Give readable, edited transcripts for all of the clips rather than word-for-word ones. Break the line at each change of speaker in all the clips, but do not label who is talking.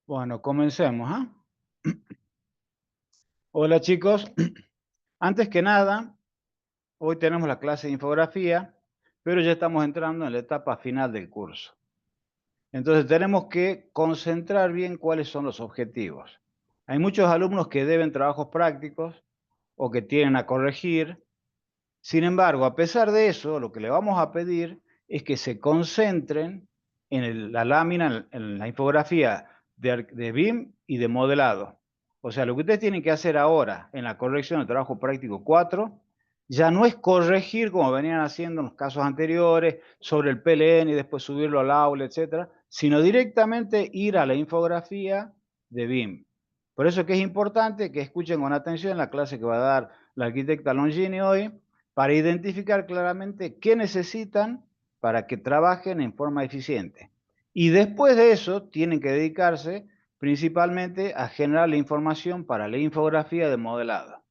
Bueno, comencemos, ¿ah? Hola chicos, antes que nada, hoy tenemos la clase de infografía, pero ya estamos entrando en la etapa final del curso. Entonces tenemos que concentrar bien cuáles son los objetivos. Hay muchos alumnos que deben trabajos prácticos o que tienen a corregir. Sin embargo, a pesar de eso, lo que le vamos a pedir es que se concentren en la lámina, en la infografía de BIM y de modelado. O sea, lo que ustedes tienen que hacer ahora en la corrección del trabajo práctico 4 ya no es corregir como venían haciendo en los casos anteriores sobre el PLN y después subirlo al aula, etcétera, sino directamente ir a la infografía de BIM. Por eso es que es importante que escuchen con atención la clase que va a dar la arquitecta Longini hoy, para identificar claramente qué necesitan para que trabajen en forma eficiente. Y después de eso, tienen que dedicarse principalmente a generar la información para la infografía de modelado.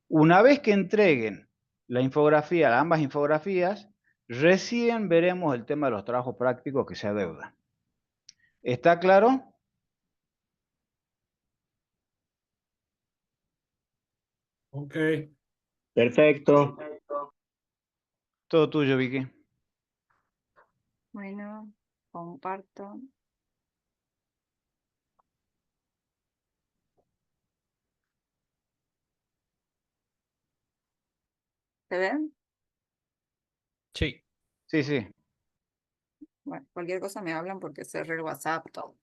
Una vez que entreguen la infografía, ambas infografías, recién veremos el tema de los trabajos prácticos que se adeudan. ¿Está claro?
Ok,
Perfecto.
Todo tuyo, Vicky.
Bueno, comparto. ¿Se ven?
sí.
Sí, sí.
Bueno, cualquier cosa me hablan porque cerré el WhatsApp, todo.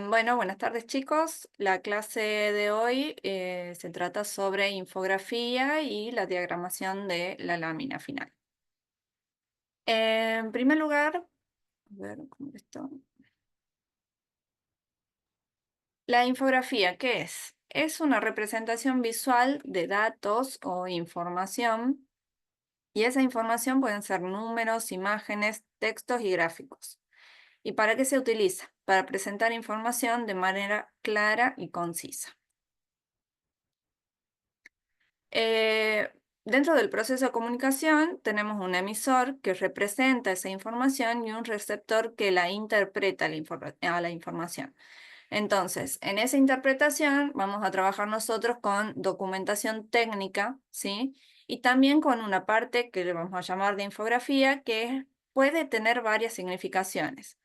Bueno, buenas tardes chicos. La clase de hoy se trata sobre infografía y la diagramación de la lámina final. En primer lugar, a ver cómo esto. La infografía, ¿qué es? Es una representación visual de datos o información, y esa información pueden ser números, imágenes, textos y gráficos. ¿Y para qué se utiliza? Para presentar información de manera clara y concisa. Dentro del proceso de comunicación tenemos un emisor que representa esa información y un receptor que la interpreta a la información. Entonces, en esa interpretación vamos a trabajar nosotros con documentación técnica, ¿sí? Y también con una parte que le vamos a llamar de infografía, que puede tener varias significaciones.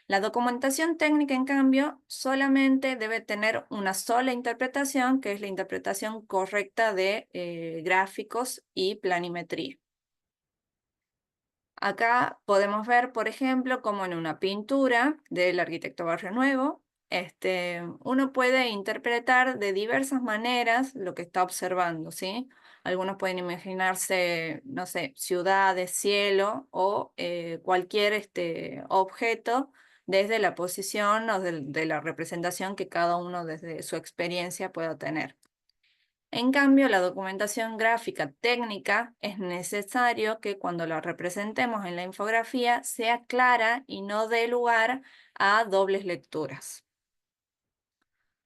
La documentación técnica, en cambio, solamente debe tener una sola interpretación, que es la interpretación correcta de gráficos y planimetría. Acá podemos ver, por ejemplo, como en una pintura del arquitecto Barrio Nuevo, uno puede interpretar de diversas maneras lo que está observando, ¿sí? Algunos pueden imaginarse, no sé, ciudades, cielo o cualquier objeto desde la posición o de la representación que cada uno desde su experiencia pueda tener. En cambio, la documentación gráfica técnica es necesario que cuando la representemos en la infografía sea clara y no dé lugar a dobles lecturas.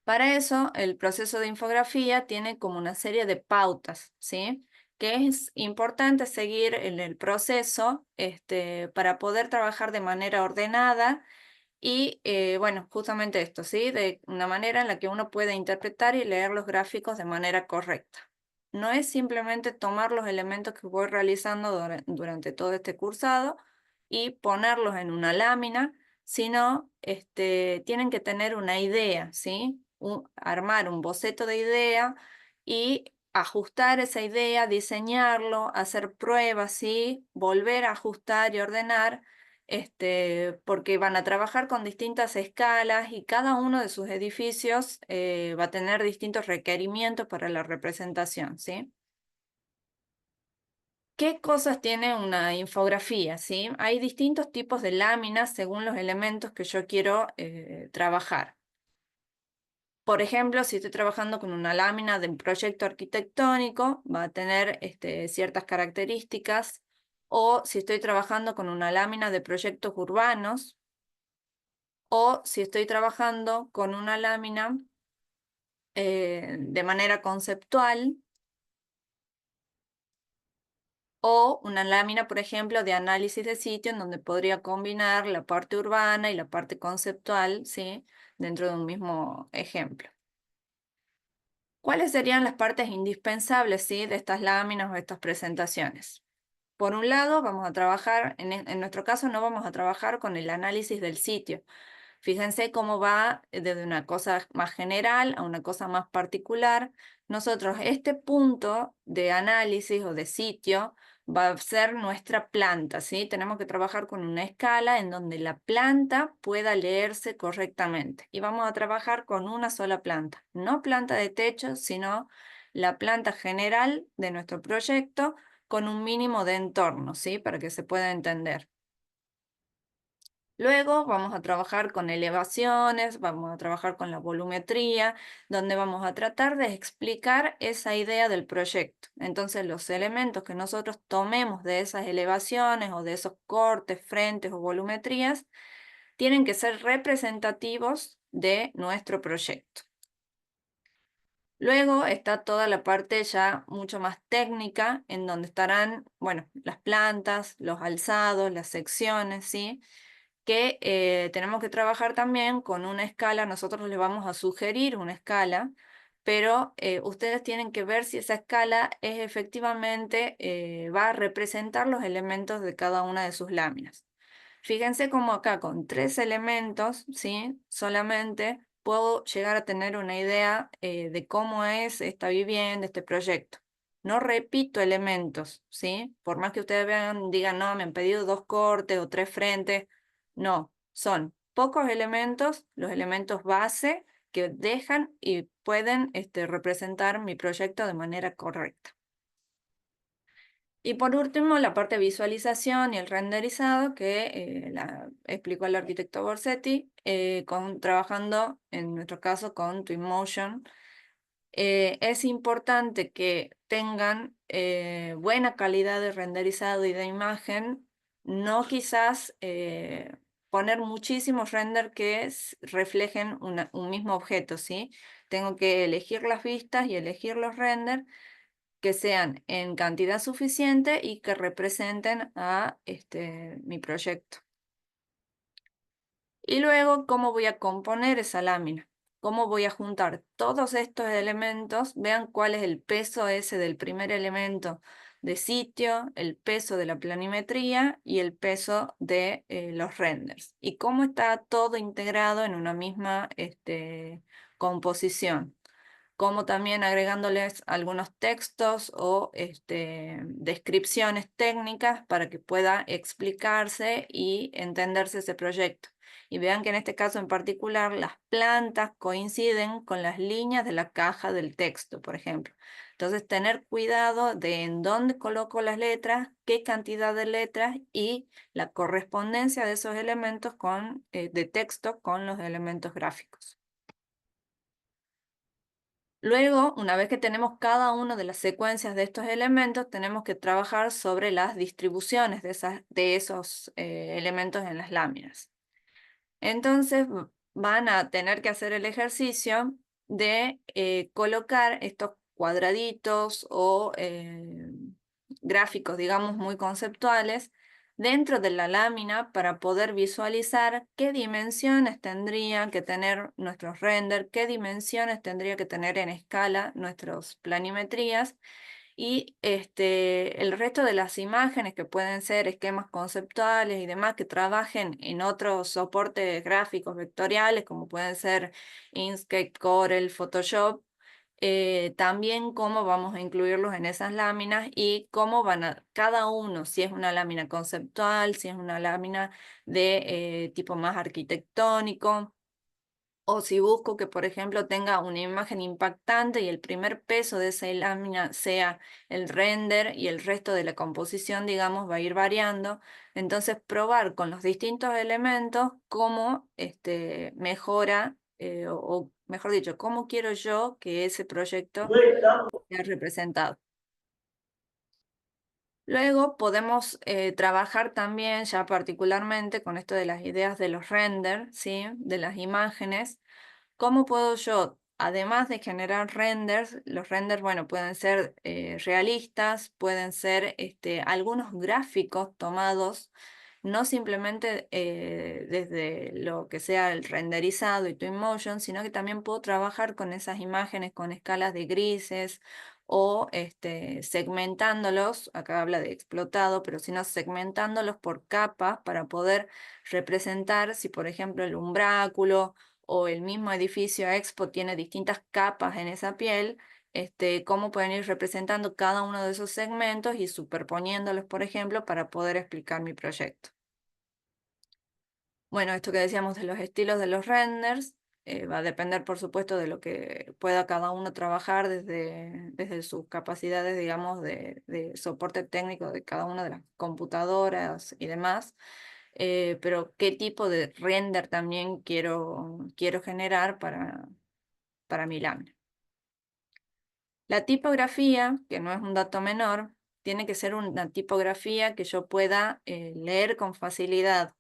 Para eso, el proceso de infografía tiene como una serie de pautas, ¿sí? Que es importante seguir en el proceso para poder trabajar de manera ordenada y, bueno, justamente esto, ¿sí? De una manera en la que uno puede interpretar y leer los gráficos de manera correcta. No es simplemente tomar los elementos que voy realizando durante todo este cursado y ponerlos en una lámina, sino tienen que tener una idea, ¿sí? Armar un boceto de idea y ajustar esa idea, diseñarlo, hacer pruebas, ¿sí? Volver a ajustar y ordenar, porque van a trabajar con distintas escalas y cada uno de sus edificios va a tener distintos requerimientos para la representación, ¿sí? ¿Qué cosas tiene una infografía, sí? Hay distintos tipos de láminas según los elementos que yo quiero trabajar. Por ejemplo, si estoy trabajando con una lámina de un proyecto arquitectónico, va a tener ciertas características. O si estoy trabajando con una lámina de proyectos urbanos, o si estoy trabajando con una lámina de manera conceptual, O una lámina, por ejemplo, de análisis de sitio en donde podría combinar la parte urbana y la parte conceptual, ¿sí? Dentro de un mismo ejemplo. ¿Cuáles serían las partes indispensables, ¿sí? De estas láminas o estas presentaciones? Por un lado, vamos a trabajar, en nuestro caso no vamos a trabajar con el análisis del sitio. Fíjense cómo va desde una cosa más general a una cosa más particular. Nosotros, este punto de análisis o de sitio va a ser nuestra planta, ¿sí? Tenemos que trabajar con una escala en donde la planta pueda leerse correctamente. Y vamos a trabajar con una sola planta, no planta de techo, sino la planta general de nuestro proyecto con un mínimo de entorno, ¿sí? Para que se pueda entender. Luego vamos a trabajar con elevaciones, vamos a trabajar con la volumetría, donde vamos a tratar de explicar esa idea del proyecto. Entonces los elementos que nosotros tomemos de esas elevaciones o de esos cortes, frentes o volumetrías, tienen que ser representativos de nuestro proyecto. Luego está toda la parte ya mucho más técnica, en donde estarán, bueno, las plantas, los alzados, las secciones, ¿sí? Que tenemos que trabajar también con una escala. Nosotros les vamos a sugerir una escala, pero ustedes tienen que ver si esa escala es efectivamente va a representar los elementos de cada una de sus láminas. Fíjense cómo acá con 3 elementos, ¿sí? Solamente puedo llegar a tener una idea de cómo es esta vivienda, este proyecto. No repito elementos, ¿sí? Por más que ustedes vean, digan, no, me han pedido 2 cortes o 3 frentes. No, son pocos elementos, los elementos base que dejan y pueden representar mi proyecto de manera correcta. Y por último, la parte de visualización y el renderizado que la explicó el arquitecto Borsetti, trabajando en nuestro caso con Twinmotion. Es importante que tengan buena calidad de renderizado y de imagen, no quizás poner muchísimos render que reflejen un mismo objeto, ¿sí? Tengo que elegir las vistas y elegir los renders que sean en cantidad suficiente y que representen a mi proyecto. Y luego, ¿cómo voy a componer esa lámina? ¿Cómo voy a juntar todos estos elementos? Vean cuál es el peso ese del primer elemento de sitio, el peso de la planimetría y el peso de los renders. Y cómo está todo integrado en una misma composición. Como también agregándoles algunos textos o descripciones técnicas para que pueda explicarse y entenderse ese proyecto. Y vean que en este caso en particular las plantas coinciden con las líneas de la caja del texto, por ejemplo. Entonces tener cuidado de en dónde coloco las letras, qué cantidad de letras y la correspondencia de esos elementos de texto con los elementos gráficos. Luego, una vez que tenemos cada una de las secuencias de estos elementos, tenemos que trabajar sobre las distribuciones de esos elementos en las láminas. Entonces, van a tener que hacer el ejercicio de colocar estos cuadraditos o gráficos, digamos, muy conceptuales dentro de la lámina para poder visualizar qué dimensiones tendrían que tener nuestros renders, qué dimensiones tendría que tener en escala nuestras planimetrías y el resto de las imágenes que pueden ser esquemas conceptuales y demás que trabajen en otros soportes gráficos vectoriales como pueden ser Inkscape, Corel, Photoshop. También cómo vamos a incluirlos en esas láminas y cómo van a, cada uno, si es una lámina conceptual, si es una lámina de tipo más arquitectónico, o si busco que, por ejemplo, tenga una imagen impactante y el primer peso de esa lámina sea el render y el resto de la composición, digamos, va a ir variando. Entonces, probar con los distintos elementos cómo mejora, o mejor dicho, cómo quiero yo que ese proyecto sea representado. Luego podemos trabajar también ya particularmente con esto de las ideas de los renders, ¿sí? De las imágenes. ¿Cómo puedo yo además de generar renders, los renders, bueno, pueden ser realistas, pueden ser algunos gráficos tomados, no simplemente desde lo que sea el renderizado y Twinmotion, sino que también puedo trabajar con esas imágenes con escalas de grises o segmentándolos, acá habla de explotado, pero si no segmentándolos por capas para poder representar si por ejemplo el umbráculo o el mismo edificio Expo tiene distintas capas en esa piel, cómo pueden ir representando cada uno de esos segmentos y superponiéndolos, por ejemplo, para poder explicar mi proyecto. Bueno, esto que decíamos de los estilos de los renders, va a depender, por supuesto, de lo que pueda cada uno trabajar desde sus capacidades, digamos, de soporte técnico de cada una de las computadoras y demás. Pero qué tipo de render también quiero generar para mi lámina. La tipografía, que no es un dato menor, tiene que ser una tipografía que yo pueda leer con facilidad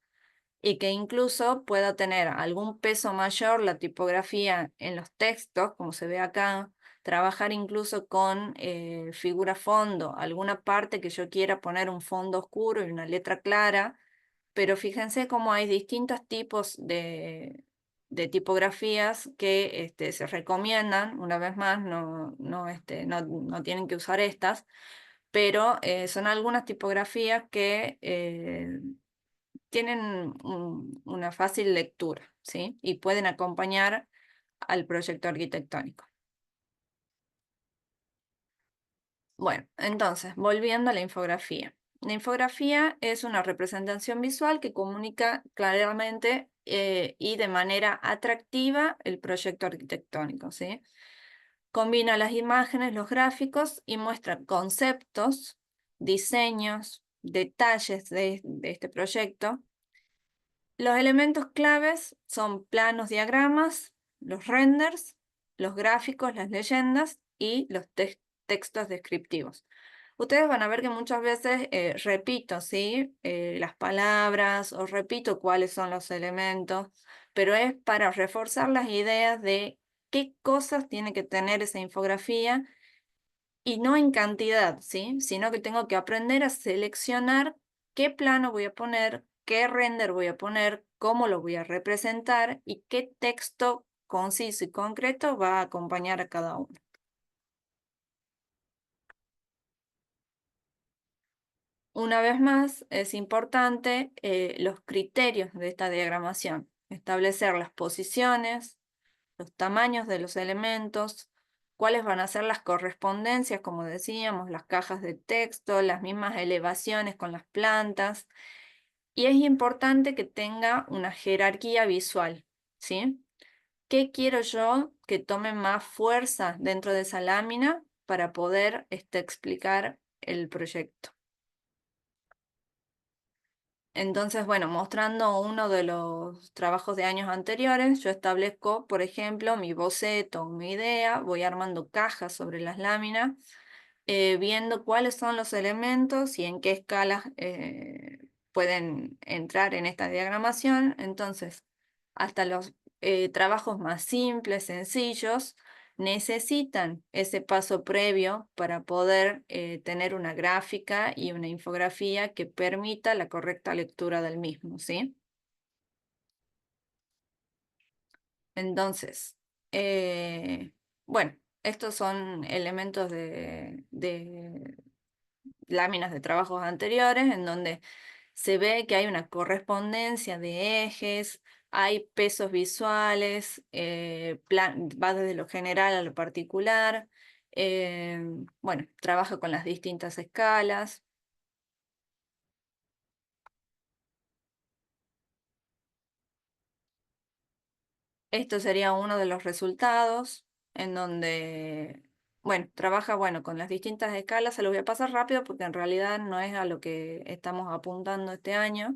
y que incluso pueda tener algún peso mayor la tipografía en los textos, como se ve acá, trabajar incluso con figura fondo, alguna parte que yo quiera poner un fondo oscuro y una letra clara, pero fíjense cómo hay distintos tipos de tipografías que se recomiendan, una vez más, no tienen que usar estas, pero son algunas tipografías que tienen una fácil lectura, ¿sí? Y pueden acompañar al proyecto arquitectónico. Bueno, entonces, volviendo a la infografía. La infografía es una representación visual que comunica claramente y de manera atractiva el proyecto arquitectónico, ¿sí? Combina las imágenes, los gráficos y muestra conceptos, diseños, detalles de este proyecto. Los elementos claves son planos, diagramas, los renders, los gráficos, las leyendas y los textos descriptivos. Ustedes van a ver que muchas veces repito, ¿sí? Las palabras o repito cuáles son los elementos, pero es para reforzar las ideas de qué cosas tiene que tener esa infografía y no en cantidad, ¿sí? Sino que tengo que aprender a seleccionar qué plano voy a poner, qué render voy a poner, cómo lo voy a representar y qué texto conciso y concreto va a acompañar a cada uno. Una vez más, es importante los criterios de esta diagramación. Establecer las posiciones, los tamaños de los elementos, cuáles van a ser las correspondencias, como decíamos, las cajas de texto, las mismas elevaciones con las plantas. Y es importante que tenga una jerarquía visual, ¿sí? ¿Qué quiero yo que tome más fuerza dentro de esa lámina para poder explicar el proyecto? Entonces, bueno, mostrando uno de los trabajos de años anteriores, yo establezco, por ejemplo, mi boceto, mi idea, voy armando cajas sobre las láminas, viendo cuáles son los elementos y en qué escalas pueden entrar en esta diagramación. Entonces, hasta los trabajos más simples, sencillos, necesitan ese paso previo para poder tener una gráfica y una infografía que permita la correcta lectura del mismo, ¿sí? Entonces, bueno, estos son elementos de láminas de trabajos anteriores en donde se ve que hay una correspondencia de ejes, hay pesos visuales, va desde lo general a lo particular, bueno, trabaja con las distintas escalas. Esto sería uno de los resultados en donde, bueno, trabaja con las distintas escalas. Se lo voy a pasar rápido porque en realidad no es a lo que estamos apuntando este año,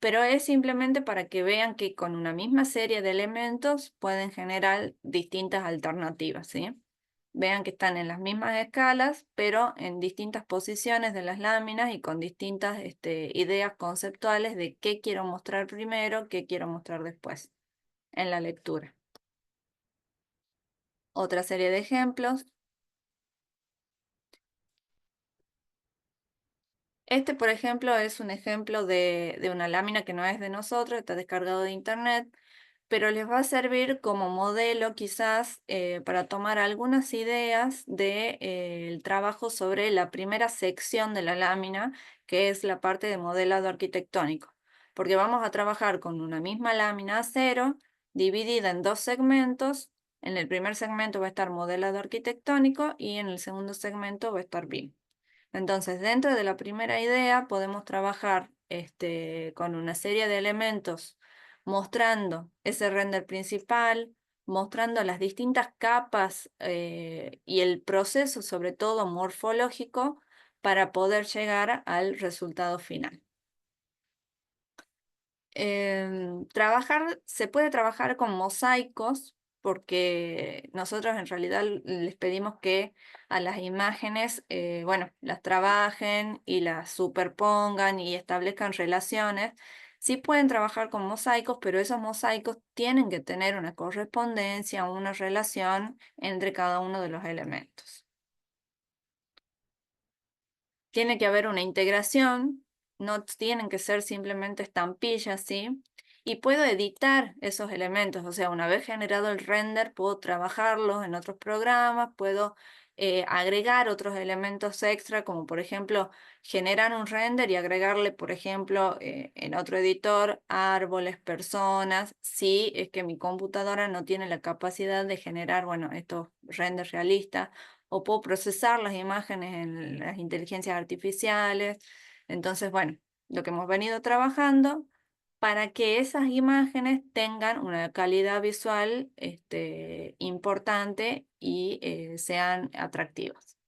pero es simplemente para que vean que con una misma serie de elementos pueden generar distintas alternativas, ¿sí? Vean que están en las mismas escalas, pero en distintas posiciones de las láminas y con distintas ideas conceptuales de qué quiero mostrar primero, qué quiero mostrar después en la lectura. otra serie de ejemplos. Este, por ejemplo, es un ejemplo de una lámina que no es de nosotros, está descargado de internet, pero les va a servir como modelo quizás para tomar algunas ideas del trabajo sobre la primera sección de la lámina, que es la parte de modelado arquitectónico. Porque vamos a trabajar con una misma lámina acero dividida en dos segmentos. En el primer segmento va a estar modelado arquitectónico y en el segundo segmento va a estar BIM. Entonces, dentro de la primera idea podemos trabajar con una serie de elementos mostrando ese render principal, mostrando las distintas capas y el proceso, sobre todo morfológico, para poder llegar al resultado final. Se puede trabajar con mosaicos porque nosotros en realidad les pedimos que a las imágenes, bueno, las trabajen y las superpongan y establezcan relaciones. Sí pueden trabajar con mosaicos, pero esos mosaicos tienen que tener una correspondencia, una relación entre cada uno de los elementos. Tiene que haber una integración, no tienen que ser simplemente estampillas, ¿sí? Y puedo editar esos elementos, o sea, una vez generado el render, puedo trabajarlos en otros programas, puedo agregar otros elementos extra, como por ejemplo, generar un render y agregarle, por ejemplo, en otro editor, árboles, personas, si es que mi computadora no tiene la capacidad de generar, bueno, estos renders realistas, o puedo procesar las imágenes en las inteligencias artificiales. Entonces, bueno, lo que hemos venido trabajando para que esas imágenes tengan una calidad visual importante y sean atractivas.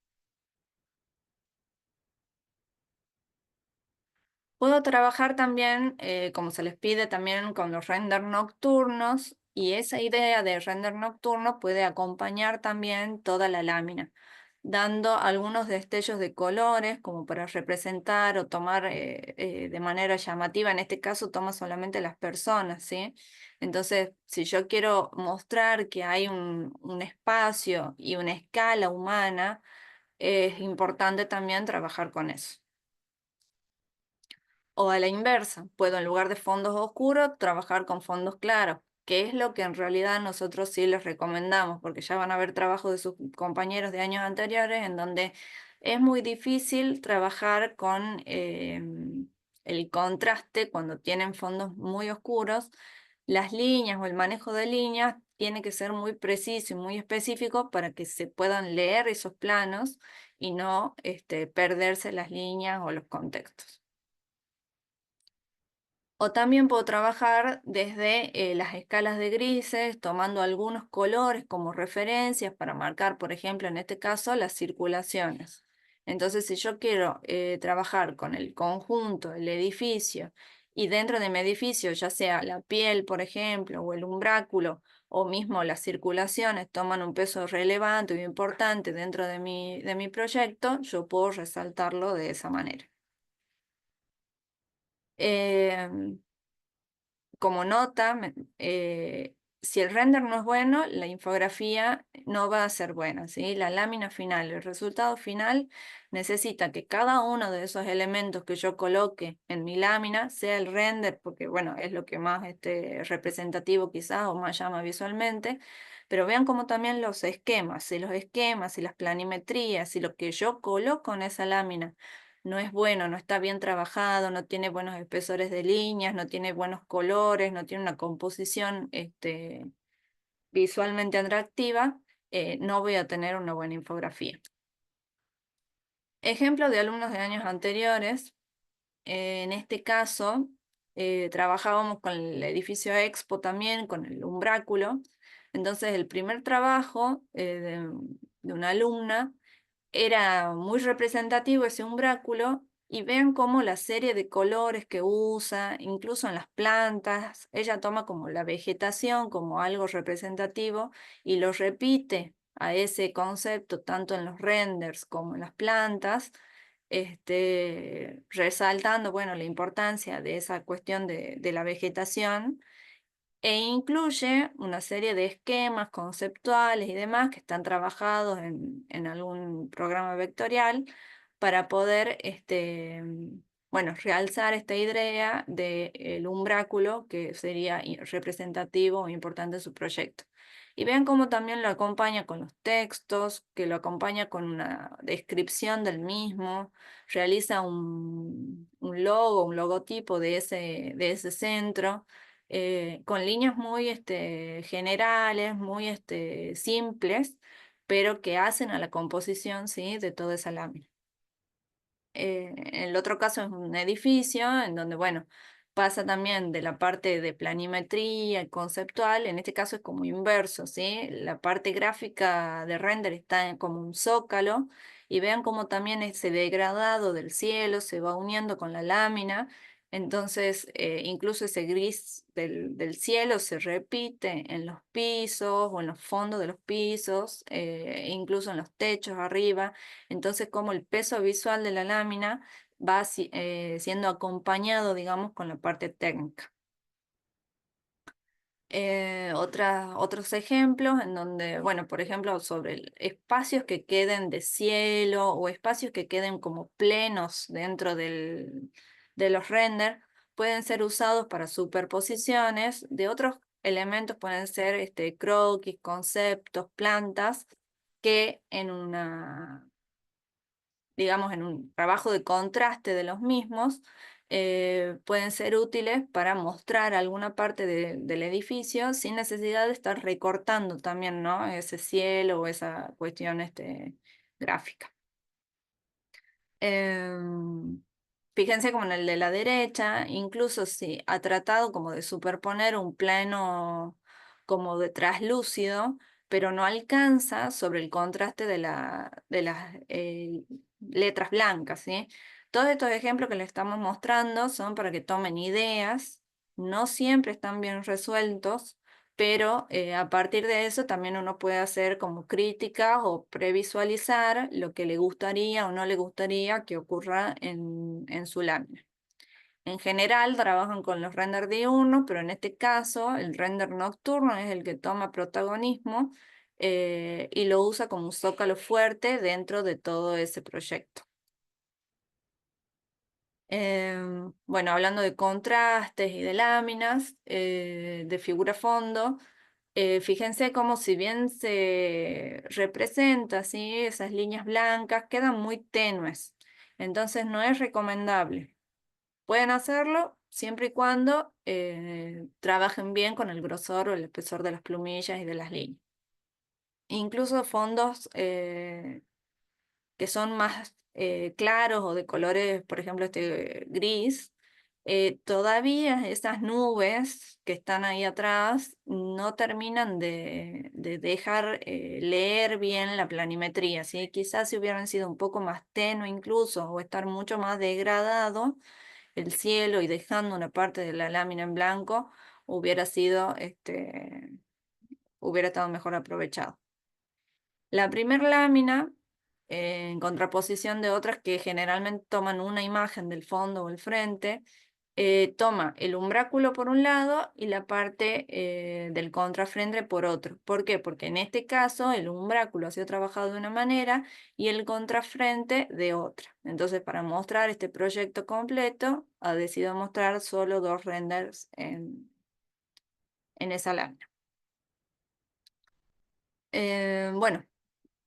Puedo trabajar también, como se les pide, también con los renders nocturnos, y esa idea de render nocturno puede acompañar también toda la lámina, dando algunos destellos de colores como para representar o tomar de manera llamativa. En este caso toma solamente las personas, ¿sí? Entonces, si yo quiero mostrar que hay un espacio y una escala humana, es importante también trabajar con eso. O a la inversa, puedo en lugar de fondos oscuros trabajar con fondos claros, que es lo que en realidad nosotros sí les recomendamos, porque ya van a ver trabajos de sus compañeros de años anteriores en donde es muy difícil trabajar con el contraste cuando tienen fondos muy oscuros. Las líneas o el manejo de líneas tiene que ser muy preciso y muy específico para que se puedan leer esos planos y no perderse las líneas o los contextos. O también puedo trabajar desde las escalas de grises, tomando algunos colores como referencias para marcar, por ejemplo, en este caso, las circulaciones. Entonces, si yo quiero trabajar con el conjunto, el edificio, y dentro de mi edificio, ya sea la piel, por ejemplo, o el umbráculo, o mismo las circulaciones toman un peso relevante y importante dentro de mi proyecto, yo puedo resaltarlo de esa manera. Como nota, si el render no es bueno, la infografía no va a ser buena, ¿sí? La lámina final, el resultado final, necesita que cada uno de esos elementos que yo coloque en mi lámina sea el render, porque bueno, es lo que más representativo quizás o más llama visualmente, pero vean como también los esquemas y las planimetrías y lo que yo coloco en esa lámina no es bueno, no está bien trabajado, no tiene buenos espesores de líneas, no tiene buenos colores, no tiene una composición visualmente atractiva, no voy a tener una buena infografía. Ejemplo de alumnos de años anteriores, en este caso trabajábamos con el edificio Expo también, con el umbráculo. Entonces el primer trabajo de una alumna era muy representativo ese umbráculo, y vean cómo la serie de colores que usa, incluso en las plantas, ella toma como la vegetación como algo representativo y lo repite a ese concepto tanto en los renders como en las plantas, resaltando, bueno, la importancia de esa cuestión de la vegetación. e incluye una serie de esquemas conceptuales y demás que están trabajados en algún programa vectorial para poder bueno, realzar esta idea del umbráculo que sería representativo o importante en su proyecto. Y vean cómo también lo acompaña con los textos, que lo acompaña con una descripción del mismo, realiza un logo, un logotipo de ese centro, con líneas muy generales, muy simples, pero que hacen a la composición, ¿sí?, de toda esa lámina. El otro caso es un edificio en donde, bueno, pasa también de la parte de planimetría y conceptual, en este caso es como inverso, ¿sí? La parte gráfica de render está como un zócalo y vean cómo también ese degradado del cielo se va uniendo con la lámina. Entonces, incluso ese gris del cielo se repite en los pisos o en los fondos de los pisos, incluso en los techos arriba. Entonces, como el peso visual de la lámina va siendo acompañado, digamos, con la parte técnica. Otros ejemplos en donde, bueno, por ejemplo, sobre espacios que queden de cielo o espacios que queden como plenos dentro de los renders, pueden ser usados para superposiciones de otros elementos, pueden ser croquis, conceptos, plantas, que digamos, en un trabajo de contraste de los mismos, pueden ser útiles para mostrar alguna parte del edificio sin necesidad de estar recortando también, ¿no?, ese cielo o esa cuestión gráfica. Fíjense como en el de la derecha, incluso si ha tratado como de superponer un plano como de traslúcido, pero no alcanza sobre el contraste de las letras blancas, ¿sí? Todos estos ejemplos que les estamos mostrando son para que tomen ideas, no siempre están bien resueltos, pero a partir de eso también uno puede hacer como críticas o previsualizar lo que le gustaría o no le gustaría que ocurra en su lámina. En general trabajan con los renders diurnos, pero en este caso el render nocturno es el que toma protagonismo y lo usa como un zócalo fuerte dentro de todo ese proyecto. Bueno, hablando de contrastes y de láminas, de figura-fondo, fíjense cómo si bien se representa, ¿sí?, esas líneas blancas, quedan muy tenues. Entonces no es recomendable. Pueden hacerlo siempre y cuando trabajen bien con el grosor o el espesor de las plumillas y de las líneas. Incluso fondos que son más claros o de colores, por ejemplo, gris, todavía esas nubes que están ahí atrás no terminan de dejar leer bien la planimetría, ¿sí? Quizás si hubieran sido un poco más tenue incluso o estar mucho más degradado el cielo y dejando una parte de la lámina en blanco, hubiera estado mejor aprovechado. La primera lámina, en contraposición de otras que generalmente toman una imagen del fondo o el frente, toma el umbráculo por un lado y la parte del contrafrente por otro. ¿Por qué? Porque en este caso el umbráculo ha sido trabajado de una manera y el contrafrente de otra. Entonces, para mostrar este proyecto completo, ha decidido mostrar solo 2 renders en esa lámina. Bueno.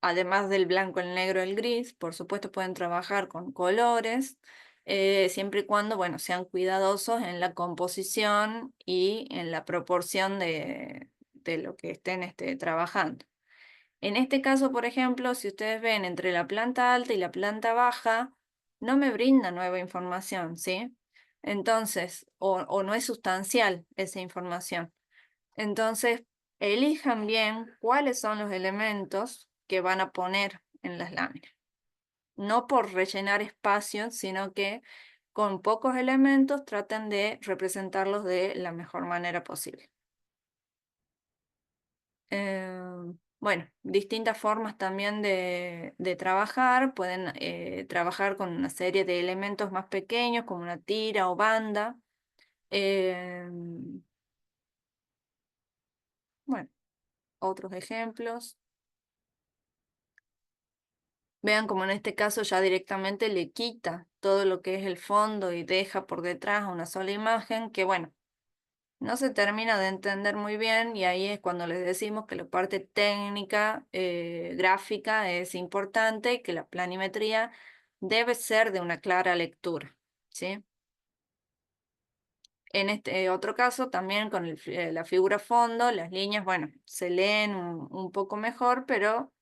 Además del blanco, el negro, el gris, por supuesto pueden trabajar con colores, siempre y cuando, bueno, sean cuidadosos en la composición y en la proporción de lo que estén trabajando. En este caso, por ejemplo, si ustedes ven entre la planta alta y la planta baja, no me brinda nueva información, ¿sí? Entonces, o no es sustancial esa información. Entonces, elijan bien cuáles son los elementos que van a poner en las láminas. No por rellenar espacios, sino que con pocos elementos traten de representarlos de la mejor manera posible. Bueno, distintas formas también de trabajar. Pueden trabajar con una serie de elementos más pequeños, como una tira o banda. Bueno, otros ejemplos. Vean como en este caso ya directamente le quita todo lo que es el fondo y deja por detrás una sola imagen que, bueno, no se termina de entender muy bien y ahí es cuando les decimos que la parte técnica, gráfica es importante y que la planimetría debe ser de una clara lectura, ¿sí? En este otro caso, también con la figura fondo, las líneas, bueno, se leen un poco mejor, pero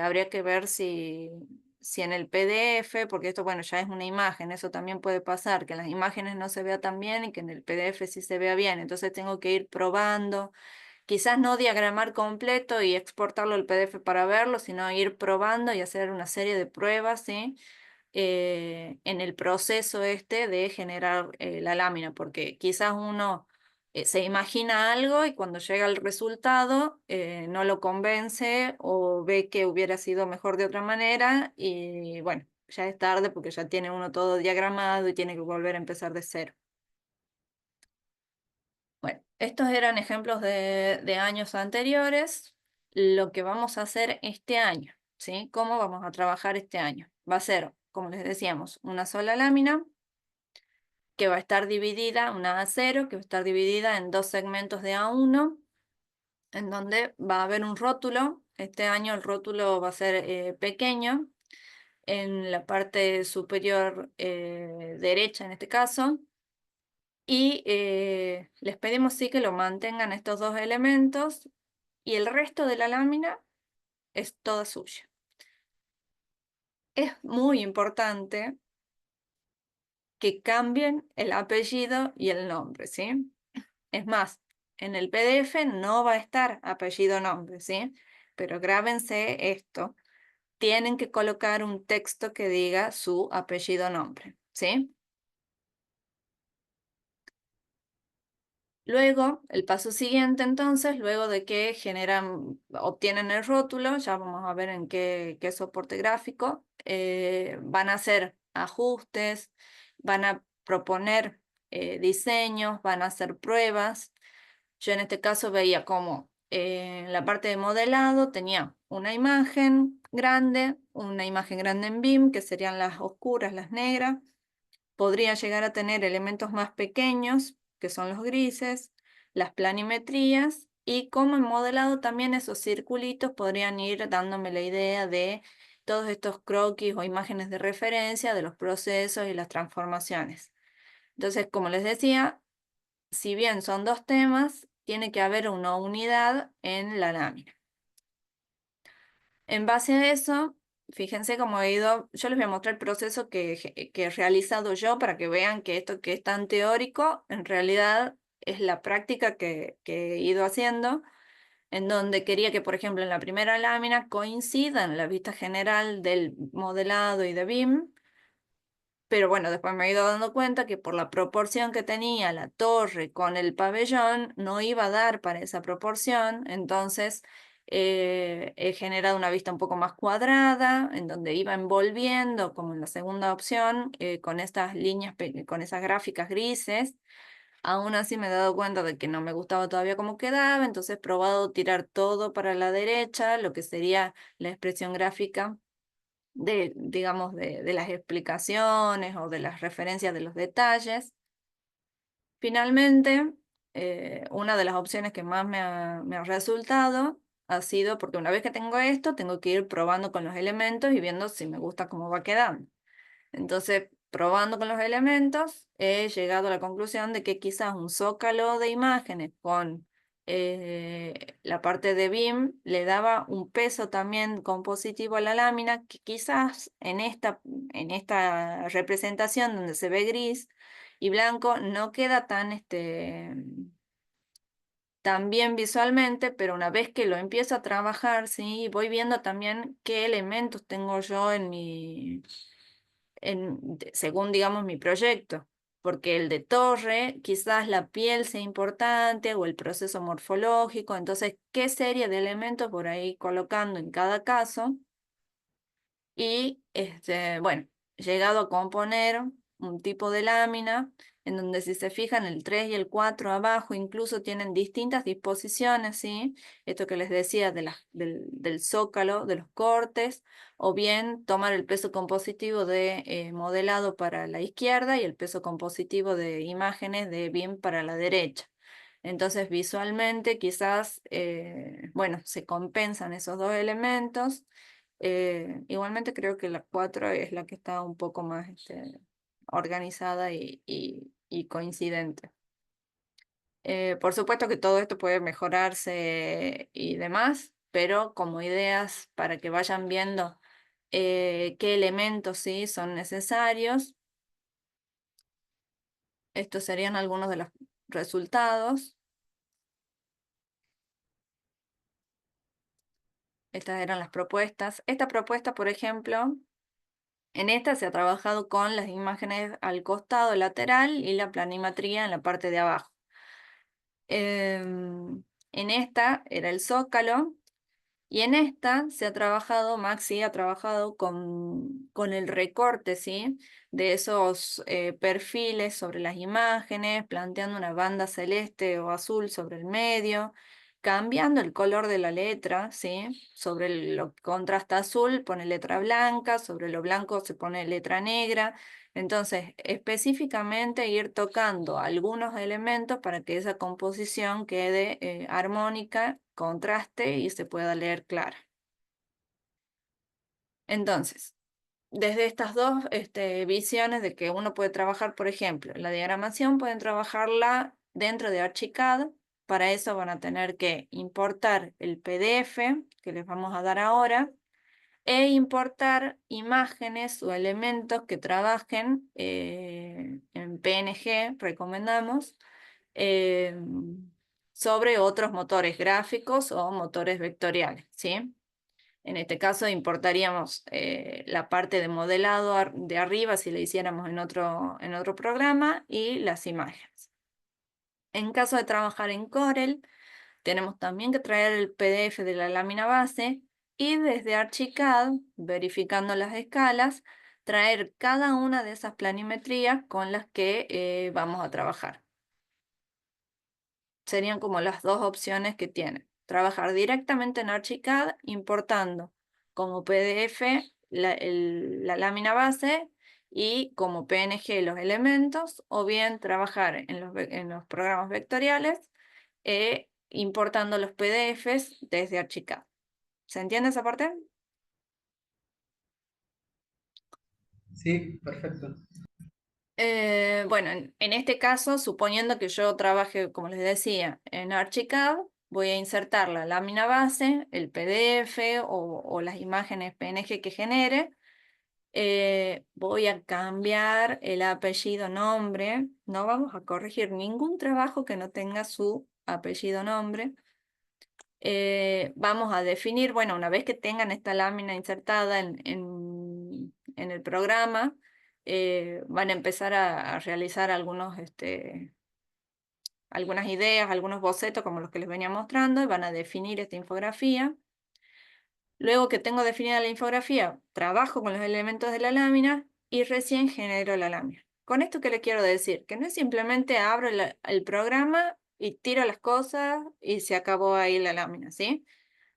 habría que ver si en el PDF, porque esto, bueno, ya es una imagen, eso también puede pasar, que en las imágenes no se vea tan bien y que en el PDF sí se vea bien. Entonces tengo que ir probando, quizás no diagramar completo y exportarlo al PDF para verlo, sino ir probando y hacer una serie de pruebas, ¿sí? En el proceso este de generar la lámina, porque quizás uno se imagina algo y cuando llega el resultado no lo convence o ve que hubiera sido mejor de otra manera y bueno, ya es tarde porque ya tiene uno todo diagramado y tiene que volver a empezar de cero. Bueno, estos eran ejemplos de años anteriores. Lo que vamos a hacer este año, ¿sí? ¿Cómo vamos a trabajar este año? Va a ser, como les decíamos, una sola lámina que va a estar dividida, una A0, que va a estar dividida en dos segmentos de A1, en donde va a haber un rótulo. Este año el rótulo va a ser pequeño, en la parte superior derecha en este caso. Y les pedimos sí que lo mantengan estos dos elementos y el resto de la lámina es toda suya. Es muy importante que cambien el apellido y el nombre, ¿sí? Es más, en el PDF no va a estar apellido-nombre, ¿sí? Pero grábense esto. Tienen que colocar un texto que diga su apellido-nombre, ¿sí? Luego, el paso siguiente entonces, luego de que obtienen el rótulo, ya vamos a ver en qué soporte gráfico, van a hacer ajustes, van a proponer diseños, van a hacer pruebas. Yo en este caso veía como en la parte de modelado tenía una imagen grande en BIM, que serían las oscuras, las negras. Podría llegar a tener elementos más pequeños, que son los grises, las planimetrías, y como en modelado también esos circulitos podrían ir dándome la idea de todos estos croquis o imágenes de referencia de los procesos y las transformaciones. Entonces, como les decía, si bien son dos temas, tiene que haber una unidad en la lámina. En base a eso, fíjense cómo he ido, yo les voy a mostrar el proceso que he realizado yo para que vean que esto que es tan teórico, en realidad es la práctica que he ido haciendo, en donde quería que, por ejemplo, en la primera lámina coincidan la vista general del modelado y de BIM, pero bueno, después me he ido dando cuenta que por la proporción que tenía la torre con el pabellón, no iba a dar para esa proporción, entonces he generado una vista un poco más cuadrada, en donde iba envolviendo, como en la segunda opción, con estas líneas, con esas gráficas grises. Aún así me he dado cuenta de que no me gustaba todavía cómo quedaba, entonces he probado tirar todo para la derecha, lo que sería la expresión gráfica digamos, de las explicaciones o de las referencias de los detalles. Finalmente, una de las opciones que más me ha resultado ha sido, porque una vez que tengo esto, tengo que ir probando con los elementos y viendo si me gusta cómo va quedando. Entonces, probando con los elementos, he llegado a la conclusión de que quizás un zócalo de imágenes con la parte de BIM le daba un peso también compositivo a la lámina que quizás en esta representación donde se ve gris y blanco no queda tan bien visualmente, pero una vez que lo empiezo a trabajar, ¿sí? Voy viendo también qué elementos tengo yo según, digamos, mi proyecto. Porque el de torre, quizás la piel sea importante o el proceso morfológico. Entonces, ¿qué serie de elementos por ahí colocando en cada caso? Y, bueno, llegado a componer un tipo de lámina, en donde si se fijan el 3 y el 4 abajo incluso tienen distintas disposiciones, ¿sí? Esto que les decía del zócalo, de los cortes, o bien tomar el peso compositivo de modelado para la izquierda y el peso compositivo de imágenes de BIM para la derecha. Entonces visualmente quizás, bueno, se compensan esos dos elementos. Igualmente creo que la 4 es la que está un poco más organizada y coincidente. Por supuesto que todo esto puede mejorarse y demás, pero como ideas para que vayan viendo qué elementos sí son necesarios. Estos serían algunos de los resultados. Estas eran las propuestas. Esta propuesta, por ejemplo, en esta se ha trabajado con las imágenes al costado lateral y la planimetría en la parte de abajo. En esta era el zócalo y en esta se ha trabajado, Maxi ha trabajado con el recorte, ¿sí? De esos perfiles sobre las imágenes, planteando una banda celeste o azul sobre el medio, cambiando el color de la letra, ¿sí? Sobre lo que contrasta azul pone letra blanca, sobre lo blanco se pone letra negra. Entonces, específicamente ir tocando algunos elementos para que esa composición quede armónica, contraste y se pueda leer clara. Entonces, desde estas dos visiones de que uno puede trabajar, por ejemplo, la diagramación pueden trabajarla dentro de Archicad. Para eso van a tener que importar el PDF que les vamos a dar ahora e importar imágenes o elementos que trabajen en PNG, recomendamos, sobre otros motores gráficos o motores vectoriales, ¿sí? En este caso importaríamos la parte de modelado de arriba si le hiciéramos en otro programa y las imágenes. En caso de trabajar en Corel, tenemos también que traer el PDF de la lámina base y desde Archicad, verificando las escalas, traer cada una de esas planimetrías con las que vamos a trabajar. Serían como las dos opciones que tienen. Trabajar directamente en Archicad, importando como PDF la lámina base y como PNG los elementos, o bien trabajar en los programas vectoriales importando los PDFs desde Archicad. ¿Se entiende esa parte?
Sí, perfecto.
Bueno, en este caso, suponiendo que yo trabaje, como les decía, en Archicad, voy a insertar la lámina base, el PDF o las imágenes PNG que genere. Voy a cambiar el apellido nombre. No vamos a corregir ningún trabajo que no tenga su apellido nombre. Vamos a definir, bueno, una vez que tengan esta lámina insertada en el programa, van a empezar a realizar algunas ideas, algunos bocetos como los que les venía mostrando, y van a definir esta infografía. Luego que tengo definida la infografía, trabajo con los elementos de la lámina y recién genero la lámina. ¿Con esto qué le quiero decir? Que no es simplemente abro el programa y tiro las cosas y se acabó ahí la lámina, ¿sí?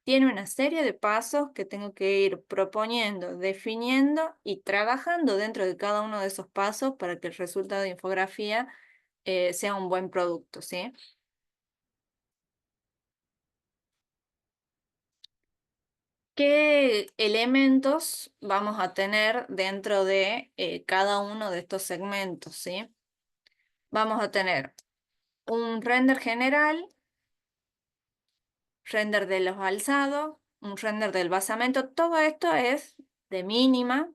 Tiene una serie de pasos que tengo que ir proponiendo, definiendo y trabajando dentro de cada uno de esos pasos para que el resultado de infografía sea un buen producto, ¿sí? ¿Qué elementos vamos a tener dentro de cada uno de estos segmentos, ¿sí? Vamos a tener un render general, render de los alzados, un render del basamento. Todo esto es de mínima,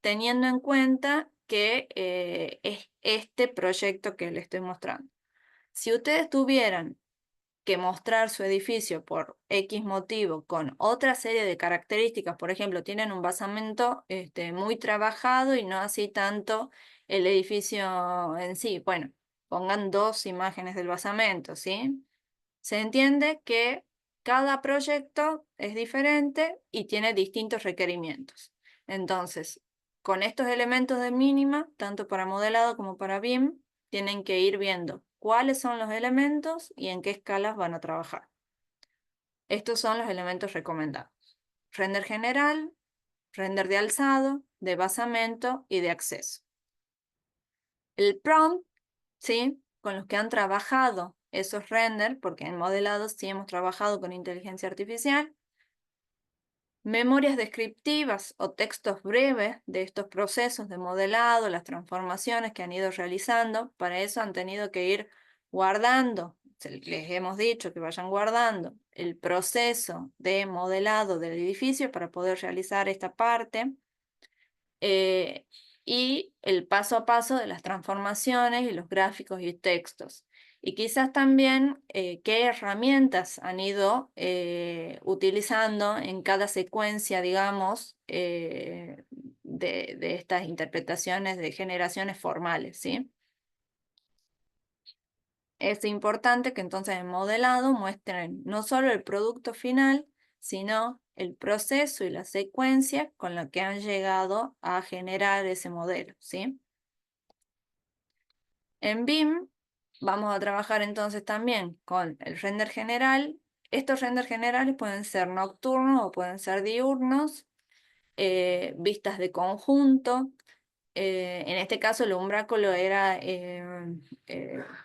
teniendo en cuenta que es este proyecto que les estoy mostrando. Si ustedes tuvieran que mostrar su edificio por X motivo con otra serie de características, por ejemplo, tienen un basamento muy trabajado y no así tanto el edificio en sí. Bueno, pongan dos imágenes del basamento, ¿sí? Se entiende que cada proyecto es diferente y tiene distintos requerimientos. Entonces, con estos elementos de mínima, tanto para modelado como para BIM, tienen que ir viendo cuáles son los elementos y en qué escalas van a trabajar. Estos son los elementos recomendados. Render general, render de alzado, de basamento y de acceso. El prompt, ¿sí?, con los que han trabajado esos render, porque en modelado sí hemos trabajado con inteligencia artificial, memorias descriptivas o textos breves de estos procesos de modelado, las transformaciones que han ido realizando. Para eso han tenido que ir guardando, les hemos dicho que vayan guardando el proceso de modelado del edificio para poder realizar esta parte, y el paso a paso de las transformaciones y los gráficos y textos. Y quizás también qué herramientas han ido utilizando en cada secuencia, digamos, de estas interpretaciones de generaciones formales, ¿sí? Es importante que entonces en modelado muestren no solo el producto final, sino el proceso y la secuencia con la que han llegado a generar ese modelo, ¿sí? En BIM vamos a trabajar entonces también con el render general. Estos renders generales pueden ser nocturnos o pueden ser diurnos, vistas de conjunto. En este caso el umbráculo era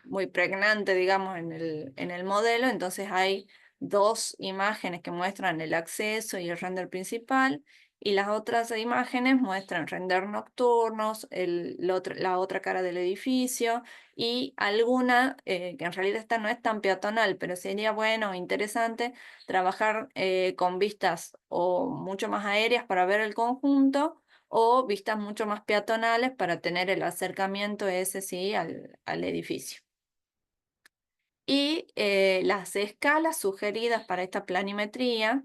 muy pregnante, digamos, en el modelo, entonces hay dos imágenes que muestran el acceso y el render principal, y las otras imágenes muestran render nocturnos, la otra cara del edificio, y alguna, que en realidad esta no es tan peatonal, pero sería bueno o interesante trabajar con vistas o mucho más aéreas para ver el conjunto, o vistas mucho más peatonales para tener el acercamiento ese sí al edificio. Y las escalas sugeridas para esta planimetría,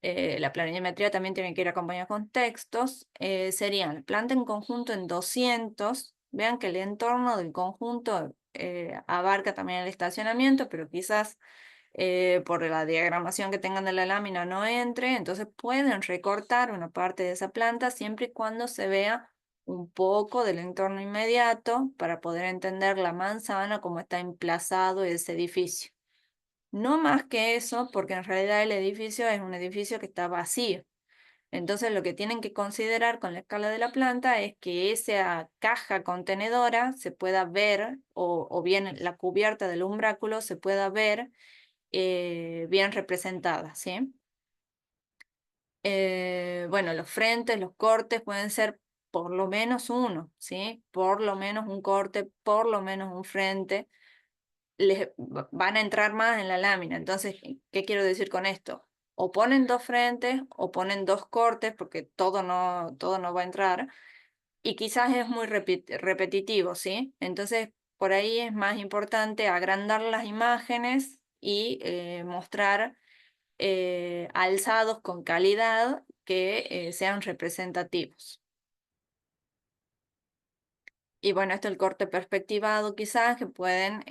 la planimetría también tiene que ir acompañada con textos, serían planta en conjunto en 200, vean que el entorno del conjunto abarca también el estacionamiento, pero quizás por la diagramación que tengan de la lámina no entre, entonces pueden recortar una parte de esa planta siempre y cuando se vea un poco del entorno inmediato para poder entender la manzana, cómo está emplazado ese edificio. No más que eso, porque en realidad el edificio es un edificio que está vacío. Entonces lo que tienen que considerar con la escala de la planta es que esa caja contenedora se pueda ver, o bien la cubierta del umbráculo se pueda ver bien representada, ¿sí? Bueno, los frentes, los cortes pueden ser por lo menos uno, ¿sí? Por lo menos un corte, por lo menos un frente. Van a entrar más en la lámina. Entonces, ¿qué quiero decir con esto? O ponen dos frentes o ponen dos cortes, porque todo no va a entrar. Y quizás es muy repetitivo, ¿sí? Entonces, por ahí es más importante agrandar las imágenes y mostrar alzados con calidad que sean representativos. Y bueno, esto es el corte perspectivado quizás, que pueden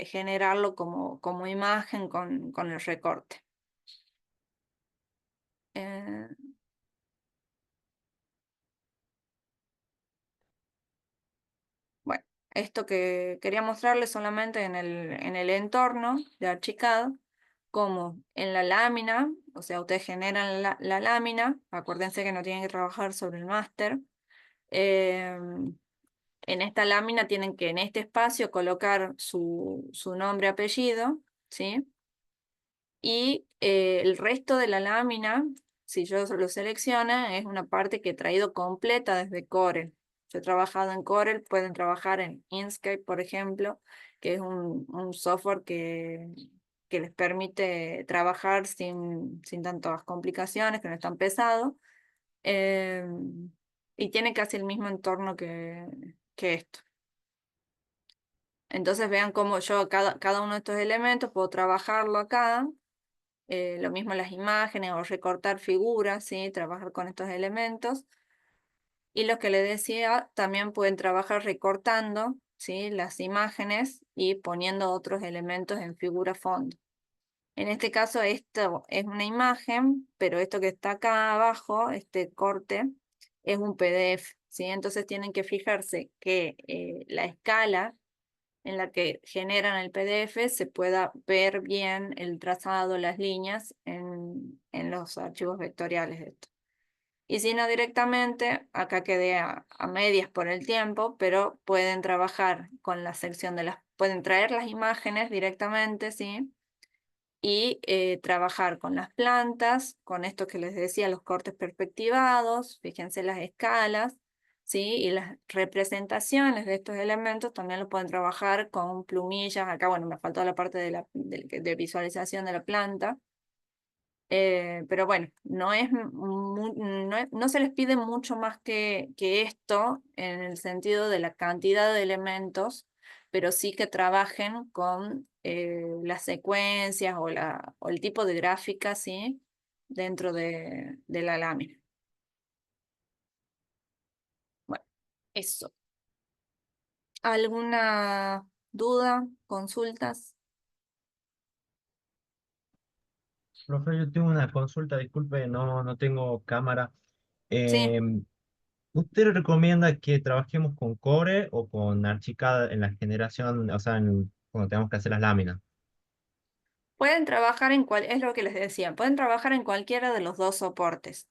generarlo como imagen con el recorte. Bueno, esto que quería mostrarles solamente en el entorno de Archicad, como en la lámina, o sea, ustedes generan la lámina, acuérdense que no tienen que trabajar sobre el máster. En esta lámina tienen que en este espacio colocar su nombre, apellido, ¿sí? Y el resto de la lámina, si yo lo selecciono, es una parte que he traído completa desde Corel. Yo he trabajado en Corel, pueden trabajar en Inkscape, por ejemplo, que es un software que les permite trabajar sin tantas complicaciones, que no es tan pesado. Y tiene casi el mismo entorno que esto. Entonces vean cómo yo cada uno de estos elementos puedo trabajarlo acá. Lo mismo las imágenes o recortar figuras, ¿sí? Trabajar con estos elementos. Y los que les decía, también pueden trabajar recortando, ¿sí? Las imágenes y poniendo otros elementos en figura fondo. En este caso esto es una imagen, pero esto que está acá abajo, este corte, es un PDF, ¿sí? Entonces tienen que fijarse que la escala en la que generan el PDF se pueda ver bien el trazado, las líneas en los archivos vectoriales de esto. Y si no directamente, acá quedé a medias por el tiempo, pero pueden trabajar con la sección de pueden traer las imágenes directamente, ¿sí? Y trabajar con las plantas, con esto que les decía, los cortes perspectivados, fíjense las escalas, ¿sí? Y las representaciones de estos elementos también lo pueden trabajar con plumillas. Acá, bueno, me faltó la parte de visualización de la planta. Pero bueno, no se les pide mucho más que esto en el sentido de la cantidad de elementos, pero sí que trabajen con las secuencias o el tipo de gráfica, ¿sí? Dentro de la lámina. Bueno, eso. ¿Alguna duda? ¿Consultas?
Profe, yo tengo una consulta, disculpe, no tengo cámara.
Sí.
¿Usted recomienda que trabajemos con Core o con Archicad en la generación, o sea, cuando tenemos que hacer las láminas?
Pueden trabajar es lo que les decía, pueden trabajar en cualquiera de los dos soportes.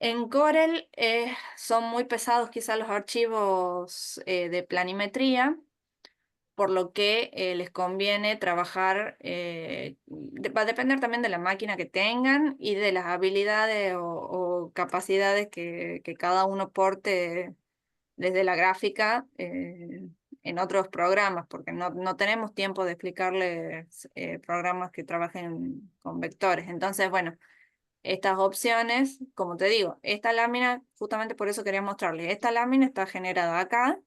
En Corel son muy pesados quizás los archivos de planimetría, por lo que les conviene trabajar, va a depender también de la máquina que tengan y de las habilidades o capacidades que cada uno porte desde la gráfica en otros programas, porque no tenemos tiempo de explicarles programas que trabajen con vectores. Entonces, bueno, estas opciones, como te digo, esta lámina, justamente por eso quería mostrarles, esta lámina está generada acá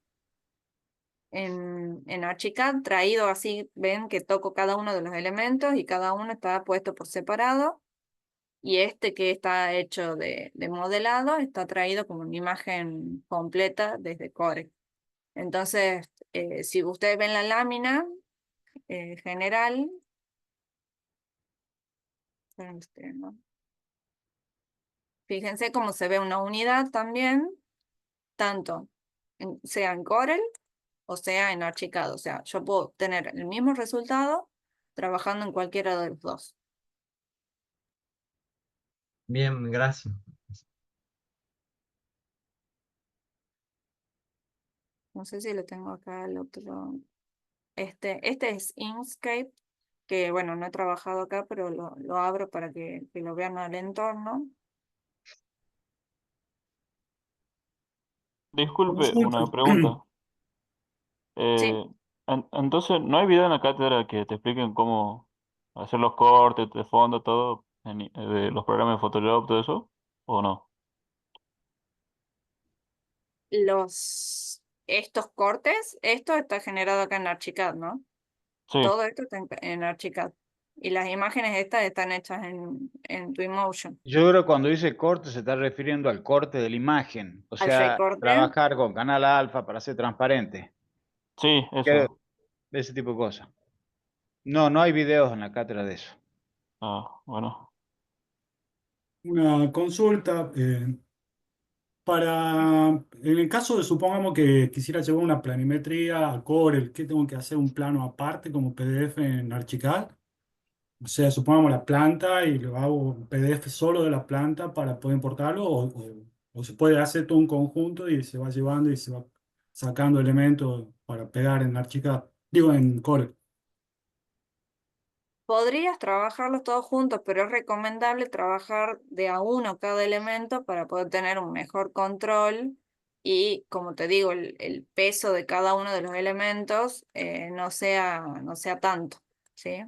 en Archicad, traído así, ven que toco cada uno de los elementos y cada uno está puesto por separado. Y este que está hecho de modelado está traído como una imagen completa desde Core. Entonces, si ustedes ven la lámina general, ¿no? Fíjense cómo se ve una unidad también, tanto sea en Corel o sea en Archicad. O sea, yo puedo tener el mismo resultado trabajando en cualquiera de los dos.
Bien, gracias.
No sé si lo tengo acá el otro. Este es Inkscape, que bueno, no he trabajado acá, pero lo abro para que lo vean al entorno.
Disculpe,
Consulta.
una pregunta.
Sí,
Entonces, ¿no hay video en la cátedra que te expliquen cómo hacer los cortes de fondo, todo, de los programas de Photoshop, todo eso? ¿O no?
estos cortes, esto está generado acá en Archicad, ¿no?
Sí,
Todo esto está en Archicad. Y las imágenes estas están hechas en Twinmotion.
Yo creo que cuando dice corte se está refiriendo al corte de la imagen, o
Al
sea,
recorte,
trabajar con canal alfa para ser transparente,
sí,
que-
eso.
ese tipo de cosas. No, no hay videos en la cátedra de eso.
Ah, bueno.
Una consulta. En el caso de, supongamos que quisiera llevar una planimetría a Corel, ¿qué tengo que hacer? ¿Un plano aparte como PDF en Archicad? O sea, supongamos la planta y lo hago un PDF solo de la planta para poder importarlo, o se puede hacer todo un conjunto y se va llevando y se va sacando elementos para pegar en Archicad, digo en Corel.
podrías trabajarlos todos juntos, pero es recomendable trabajar de a uno cada elemento para poder tener un mejor control y, como te digo, el peso de cada uno de los elementos no sea tanto, ¿sí?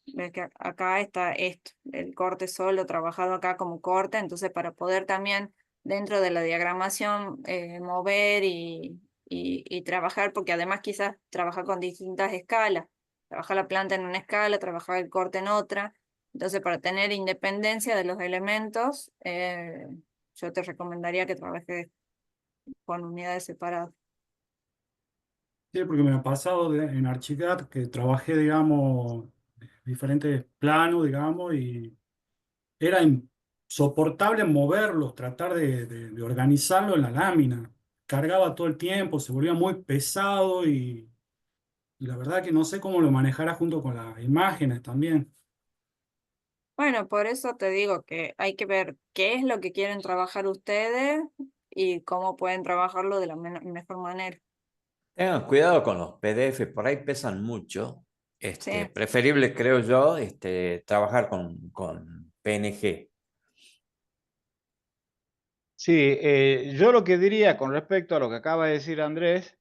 Ves que acá está esto, el corte solo trabajado acá como corte, entonces para poder también dentro de la diagramación mover y trabajar, porque además quizás trabajar con distintas escalas, trabajar la planta en una escala, trabajar el corte en otra, entonces para tener independencia de los elementos, yo te recomendaría que trabajes con unidades separadas.
Sí, porque me ha pasado en Archicad que trabajé, digamos, diferentes planos, digamos, y era soportable moverlos, tratar de organizarlo en la lámina. Cargaba todo el tiempo, se volvía muy pesado y la verdad que no sé cómo lo manejará junto con las imágenes también.
Bueno, por eso te digo que hay que ver qué es lo que quieren trabajar ustedes y cómo pueden trabajarlo de la mejor manera.
Tengan cuidado con los PDF, por ahí pesan mucho.
Sí.
Preferible, creo yo, trabajar con PNG.
Sí, yo lo que diría con respecto a lo que acaba de decir Andrés,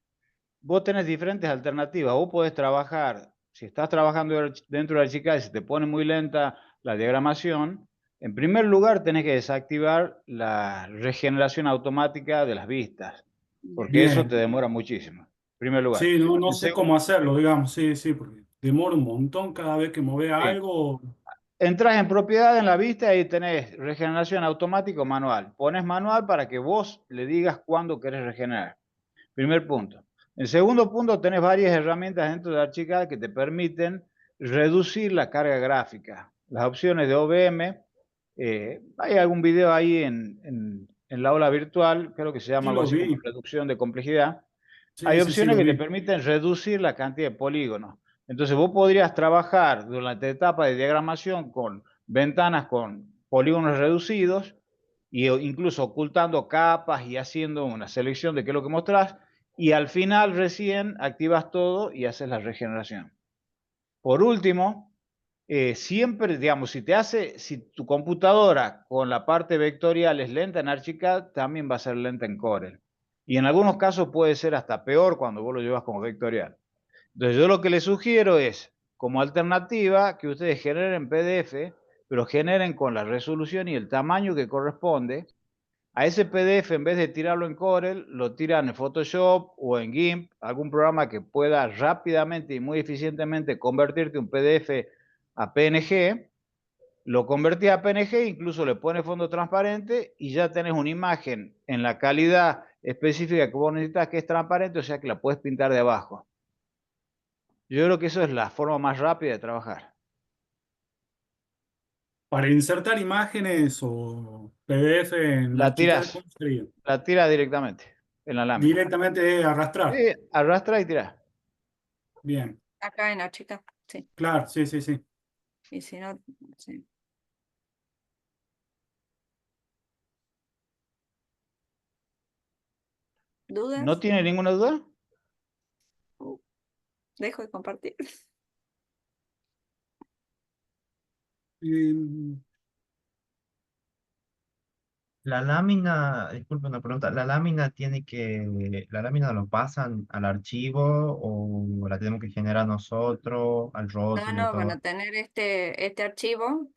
vos tenés diferentes alternativas. Vos podés trabajar, si estás trabajando dentro de la chica y se te pone muy lenta la diagramación, en primer lugar tenés que desactivar la regeneración automática de las vistas, porque eso te
Bien,
demora muchísimo. En primer lugar.
sí, no
En
sé
seg-
cómo hacerlo, digamos, sí, sí, porque demora un montón cada vez que mueve
sí.
algo.
Entras en propiedad en la vista y tenés regeneración automática o manual. Pones manual para que vos le digas cuándo querés regenerar. Primer punto. En segundo punto, tenés varias herramientas dentro de Archicad que te permiten reducir la carga gráfica. Las opciones de OBM, hay algún video ahí en la aula virtual, creo que se llama
Sí
algo
lo
así como
vi,
reducción de complejidad.
sí,
Hay
sí, sí
opciones
lo
que te
vi.
permiten reducir la cantidad de polígonos. Entonces vos podrías trabajar durante la etapa de diagramación con ventanas con polígonos reducidos e incluso ocultando capas y haciendo una selección de qué es lo que mostrás y al final recién activas todo y haces la regeneración. Por último, siempre, digamos, si tu computadora con la parte vectorial es lenta en Archicad, también va a ser lenta en Corel. Y en algunos casos puede ser hasta peor cuando vos lo llevas como vectorial. Entonces yo lo que les sugiero es, como alternativa, que ustedes generen PDF, pero generen con la resolución y el tamaño que corresponde. A ese PDF, en vez de tirarlo en Corel, lo tiran en Photoshop o en GIMP, algún programa que pueda rápidamente y muy eficientemente convertirte un PDF a PNG. Lo convertís a PNG, incluso le pones fondo transparente y ya tenés una imagen en la calidad específica que vos necesitas, que es transparente, o sea que la puedes pintar de abajo. Yo creo que eso es la forma más rápida de trabajar.
Para insertar imágenes o PDF en
La
Archicad,
tirás,
¿cómo sería?
la tiras directamente en la lámina.
Directamente arrastrar.
Sí, arrastra y tirás.
Bien,
Acá en Archicad, sí.
claro, sí, sí, sí.
Y si no, sí.
¿No
¿Dudas?
tiene ninguna duda?
Uh, Dejo de compartir.
Y,
La lámina, disculpe una pregunta, ¿la lámina lo pasan al archivo o la tenemos que generar nosotros, al
No,
rótulo,
no, van
todo?
a tener este archivo,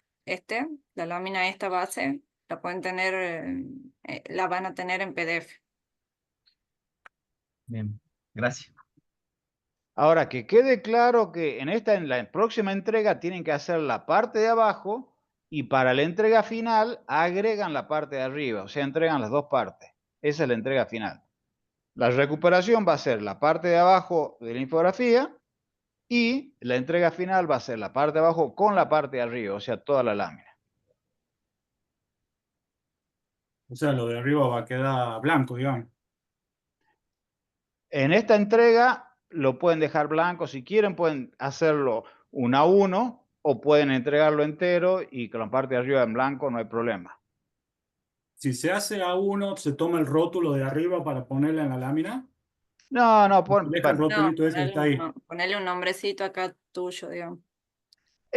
la lámina, esta base, la pueden tener, la van a tener en PDF.
Bien, gracias.
Ahora, que quede claro que en la próxima entrega tienen que hacer la parte de abajo y para la entrega final agregan la parte de arriba, o sea, entregan las dos partes. Esa es la entrega final. La recuperación va a ser la parte de abajo de la infografía y la entrega final va a ser la parte de abajo con la parte de arriba, o sea, toda la lámina.
o sea, lo de arriba va a quedar blanco, digamos.
En esta entrega lo pueden dejar blanco, si quieren pueden hacerlo 1 a 1 o pueden entregarlo entero y con la parte de arriba en blanco no hay problema.
Si se hace a uno, se toma el rótulo de arriba para ponerla en la lámina.
No, no,
Se deja el
bueno,
No,
rotulito ese que está ahí.
ponerle un nombrecito acá tuyo, digamos.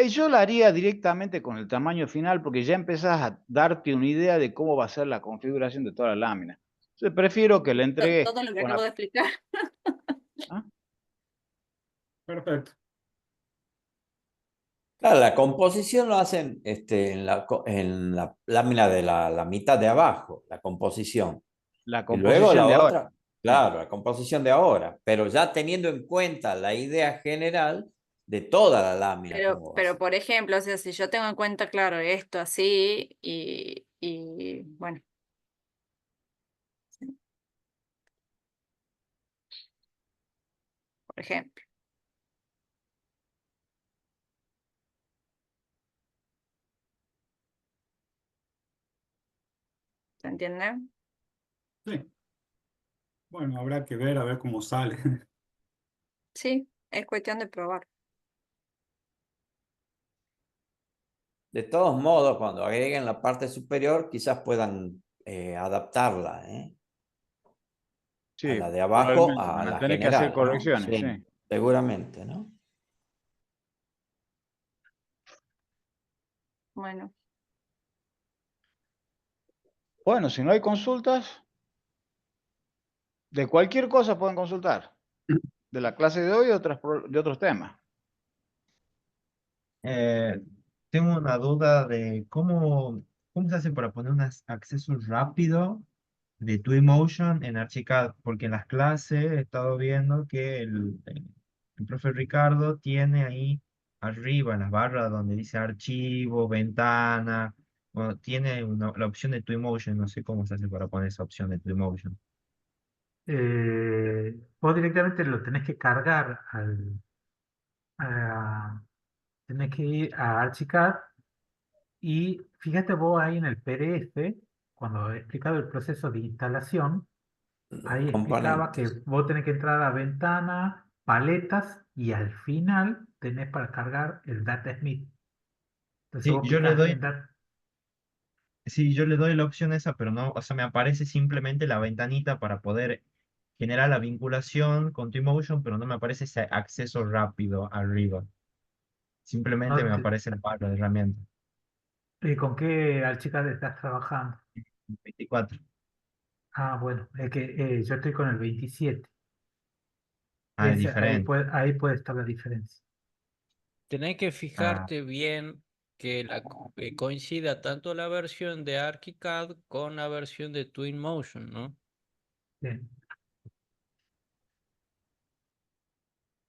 yo la haría directamente con el tamaño final porque ya empezás a darte una idea de cómo va a ser la configuración de toda la lámina. Entonces prefiero que la entregues
Todo lo que
con
acabo
la...
de explicar.
¿Ah?
Perfecto.
Claro, la composición lo hacen en la lámina de la mitad de abajo, la composición.
La
Y luego
composición
la
de ahora.
otra, claro, la composición de ahora, pero ya teniendo en cuenta la idea general de toda la lámina, como va a
Pero
ser.
por ejemplo, o sea, si yo tengo en cuenta, claro, esto así y bueno, sí, por ejemplo. ¿Se entiende?
Sí. Bueno, habrá que ver a ver cómo sale.
Sí, es cuestión de probar.
De todos modos, cuando agreguen la parte superior, quizás puedan adaptarla, a
Sí,
la de abajo,
probablemente.
a
Van a
la
tener que hacer
general, ¿no?
correcciones,
Sí,
sí.
seguramente, ¿no?
Bueno,
Bueno, si no hay consultas, de cualquier cosa pueden consultar. De la clase de hoy y de otros temas.
Eh, tengo una duda de cómo se hace para poner un acceso rápido de Twinmotion en Archicad, porque en las clases he estado viendo que el profe Ricardo tiene ahí arriba en las barras donde dice archivo, ventana, bueno, tiene la opción de Twinmotion, no sé cómo se hace para poner esa opción de Twinmotion.
Vos directamente lo tenés que cargar tenés que ir a Archicad y fíjate vos ahí en el PDF, cuando he explicado el proceso de instalación,
Los
ahí explicaba que
componentes.
vos tenés que entrar a ventana, paletas y al final tenés para cargar el DataSmith. Entonces
Sí,
vos picás en
sí, yo le doy la opción esa, pero no, o sea, me aparece simplemente la ventanita para poder generar la vinculación con Twinmotion, pero no me aparece ese acceso rápido arriba. Simplemente
no
me
te-
aparece la barra de herramientas.
¿con qué Archicad estás trabajando?
24.
Ah, bueno, es que yo estoy con el 27.
Ah, es diferente.
Ahí puede estar la diferencia.
Tenés que
Ah,
fijarte bien que coincida tanto la versión de ArchiCAD con la versión de Twinmotion, ¿no?
Bien.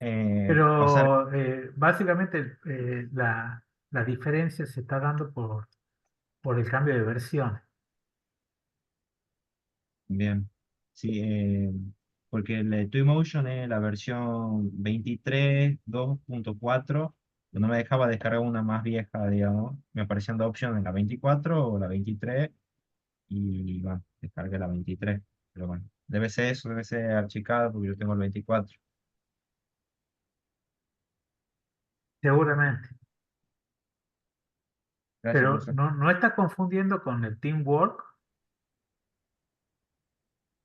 o sea,
Pero básicamente la diferencia se está dando por el cambio de versión.
bien. Sí, porque el de Twinmotion es la versión 23.2.4, pero no me dejaba descargar una más vieja, digamos. Me aparecían dos opciones, la 24 o la 23, y bueno, descargué la 23. Pero bueno, debe ser eso, debe ser archicado porque yo tengo el 24.
Seguramente.
Gracias,
Pero
profesor.
no está confundiendo con el Teamwork.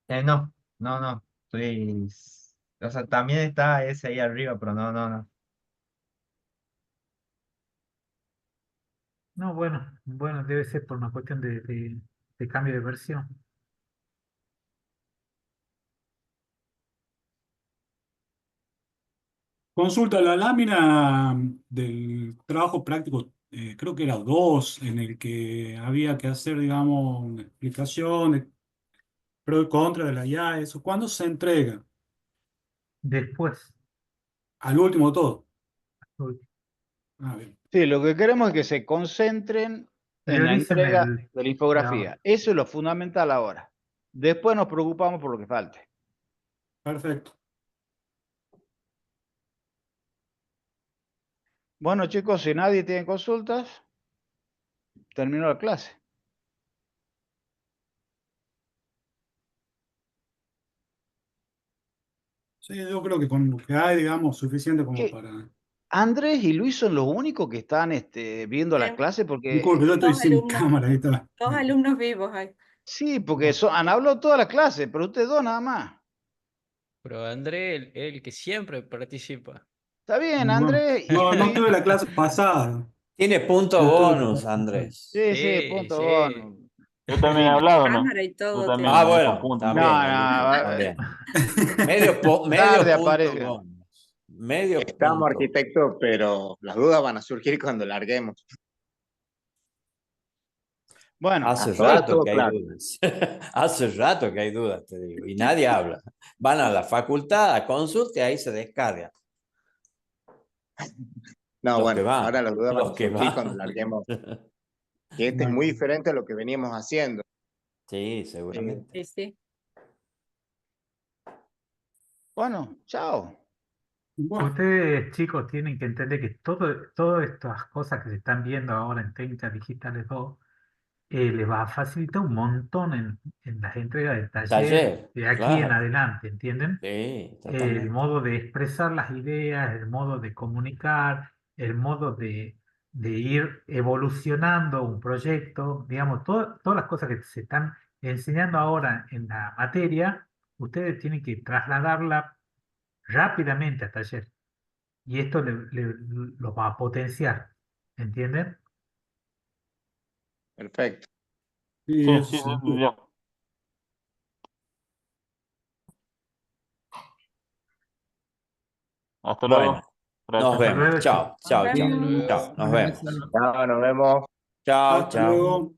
No, no, no. O sea, también está ese ahí arriba, pero no, no, no.
No, bueno, debe ser por una cuestión de cambio de versión.
Consulta la lámina del trabajo práctico, creo que era 2, en el que había que hacer, digamos, una explicación de pro y contra de la IA, eso. ¿Cuándo se entrega?
Después,
Al último todo.
uy,
A ver,
Sí, lo que queremos es que se concentren en la
prioricen
entrega de la infografía. Eso es lo fundamental ahora. Después nos preocupamos por lo que falte.
perfecto.
Bueno, chicos, si nadie tiene consultas, terminó la clase.
Sí, yo creo que con lo que hay, digamos, suficiente como
¿Qué?
para...
Andrés y Luis son los únicos que están viendo la
tenemos
clase porque
Disculpe, yo estoy
dos
sin
alumnos,
cámara, ahí está.
dos alumnos vivos ahí.
sí, porque han hablado toda la clase, pero ustedes dos nada más.
Pero André, el que siempre participa.
Está bien,
No,
Andrés y
no
Luis.
tuve la clase pasada.
Tiene punto
No tuve la
bonus,
clase pasada.
Andrés.
Sí, sí,
Sí,
punto
sí.
bono.
Yo también he
Tiene
hablado, ¿no?
cámara y
Yo
todo,
también
Ah,
tiene.
me dejo
bueno,
puntos.
No,
también,
no,
también. Medio
tarde
punto
aparece.
bonus. Medio
Estamos,
punto.
arquitecto, pero las dudas van a surgir cuando larguemos.
Bueno,
Hace
Hasta ahora
rato
estuvo
que hay
claro.
dudas. Hace rato que hay dudas, te digo. Y nadie habla. Van a la facultad a consulta y ahí se descargan.
No,
Los que
bueno, ahora
van.
las dudas van
Los
a
que
surgir cuando
van.
larguemos. Que este es
bueno,
muy diferente a lo que veníamos haciendo.
Sí, seguramente.
Sí, sí.
bueno, chao.
Bueno,
ustedes chicos tienen que entender que todas estas cosas que se están viendo ahora en técnicas digitales 2 les va a facilitar un montón en las entregas del taller
Taller,
de aquí en
claro.
adelante, ¿entienden?
Sí,
El
totalmente.
modo de expresar las ideas, el modo de comunicar, el modo de ir evolucionando un proyecto, digamos, todas las cosas que se están enseñando ahora en la materia, ustedes tienen que trasladarla rápidamente al taller. Y esto los va a potenciar, ¿entienden?
Perfecto.
Sí,
Sí,
eso
sí,
sin
sí,
duda.
ya. Hasta
Bueno,
luego.
nos
Gracias.
Hasta
vemos.
luego, chicos.
Chao,
Nos
chao, chao.
Hasta luego.
Chao,
vemos.
nos
Buenas
vemos.
noches.
Chao, nos vemos.
Chao,
Hasta
chao.
luego.